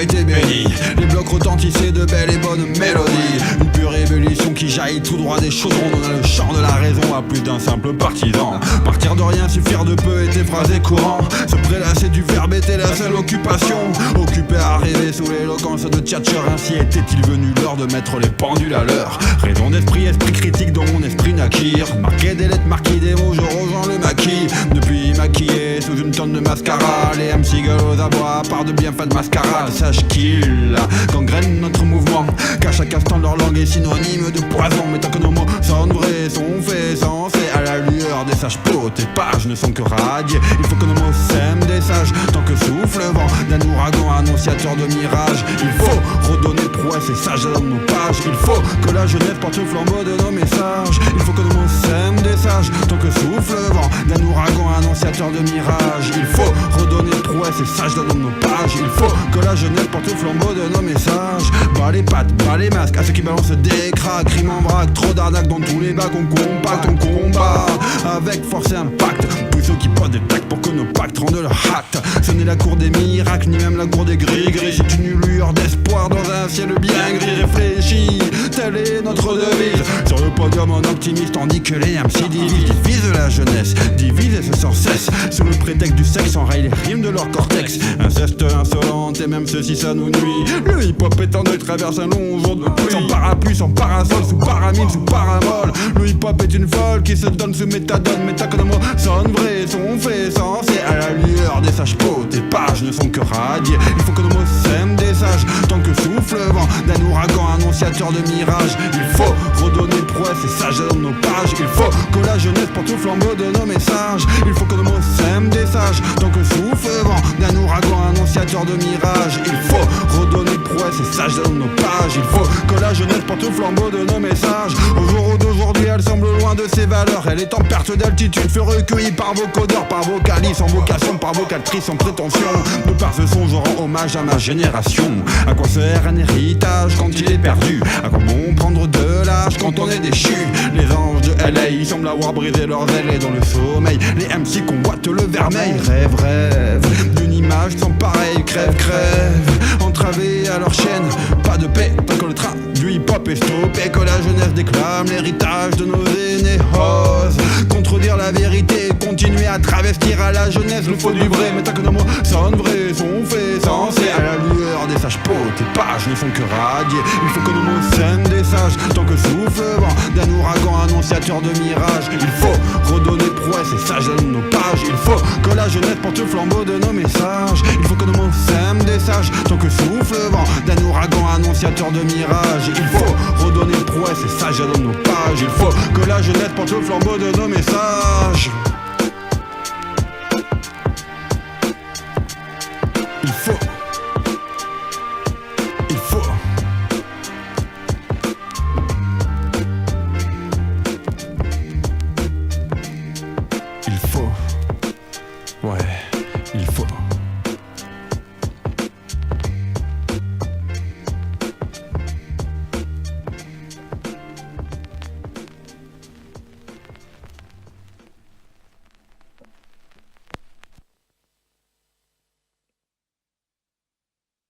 été béni. Les blocs retentissaient de belles et bonnes mélodies. Une pure ébullition qui jaillit tout droit des chaudrons. On a le chant de la raison à plus d'un simple partisan. Partir de rien, suffire de peu était phrasé courant. Se prélasser du verbe était la seule occupation. Occupé à rêver sous l'éloquence de Thatcher. Ainsi était-il venu l'heure de mettre les pendules à l'heure. Raison d'esprit, esprit critique dont mon esprit naquire. Marquer des lettres, marquer des mots, je rejoins le maquis. Depuis maquillé sous une tonne de mascara, les MC aux abois par de bien fades mascarades. Sache qu'ils gangrènent notre mouvement, qu'à chaque instant leur langue est synonyme de poison. Mais tant que nos mots sonnent vrais, sont faits, sensés à la lueur des sages pots, tes pages ne sont que radiées. Il faut que nos mots sèment des sages, tant que souffle le vent d'un ouragan annonciateur de mirage. Il faut redonner prouesse et sages dans nos pages. Il faut que la jeunesse porte le flambeau de nos messages. Il faut que nos mots sèment des sages, tant que souffle le vent d'un ouragan annonciateur de mirage. Il faut redonner prouesse et sages dans nos pages. Il faut que la jeunesse porte le flambeau de nos messages. Bas les pattes, bas les masques, à ceux qui balancent des cracks, rime en vrac, trop d'arnaques dans tous les bacs. On compacte, on combat avec force et impact. Tous ceux qui posent des tacs pour que nos pactes rendent leur acte. Ce n'est la cour des miracles, ni même la cour des gris-gris. C'est une lueur d'espoir dans un ciel bien gris réfléchi. Telle est notre devise. Sur le podium on optimiste, tandis que les MC divisent la jeunesse, divisent et ce sans cesse. Sous le prétexte du sexe, enraillent les rimes de leur cortex. Inceste, insolente et même ceci ça nous nuit. Le hip-hop est en deuil, traverse un long jour de pluie. Sans parapluie, sans parasol, sous paramine, sous paramol. Le hip-hop est une folle qui se donne sous méthadone. Mais que nos mots sonnent vrais, sont faits, sensés à la lueur des sages pots. Tes pages ne sont que radiées. Il faut que nos mots sèment des sages, tant que souffle le vent d'un ouragan annonciateur de mirage. Il faut redonner prouesse et sages dans nos pages. Il faut que la jeunesse porte le flambeau de nos messages. Il faut que nos mots sèment des sages, tant que souffle le vent d'un ouragan annonciateur de mirage. Il faut redonner prouesse et sages dans nos pages. Il faut que la jeunesse porte le flambeau de nos messages. Au jour d'aujourd'hui, elle semble loin de ses valeurs. Elle est en perte d'altitude, fut recueillie par vos codeurs, par vos calices, sans vocation, par vos caltrices, sans prétention. De par ce son, je rends hommage à ma génération. À quoi sert un héritage quand il est perdu? À quoi bon prendre de l'âge quand on est déchu? Les anges de LA, ils semblent avoir brisé leurs ailes. Et dans le sommeil, les MC convoitent le vermeil. Rêve, rêve d'une image sans pareil. Crève, crève, entravés à leur chaîne. Pas de paix, tant que le train du hip-hop est stoppé. Que la jeunesse déclame l'héritage de nos aînés. Ose contredire la vérité, continuer à travestir à la jeunesse le faux du vrai. Mais tant que nos mots sonnent vrais, sont faits, sensés à la lueur des sages pots. Tes pages ne sont que radiées. Il faut que nos mots sèment des sages, tant que souffle le vent d'un ouragan annonciateur de mirage. Il faut redonner prouesse et sages dans nos pages. Il faut que la jeunesse porte le flambeau de nos messages. Il faut que nos mots sèment des sages, tant que souffle le vent d'un ouragan annonciateur de mirage. Il faut redonner prouesse et sages dans nos pages. Il faut que la jeunesse porte le flambeau de nos messages.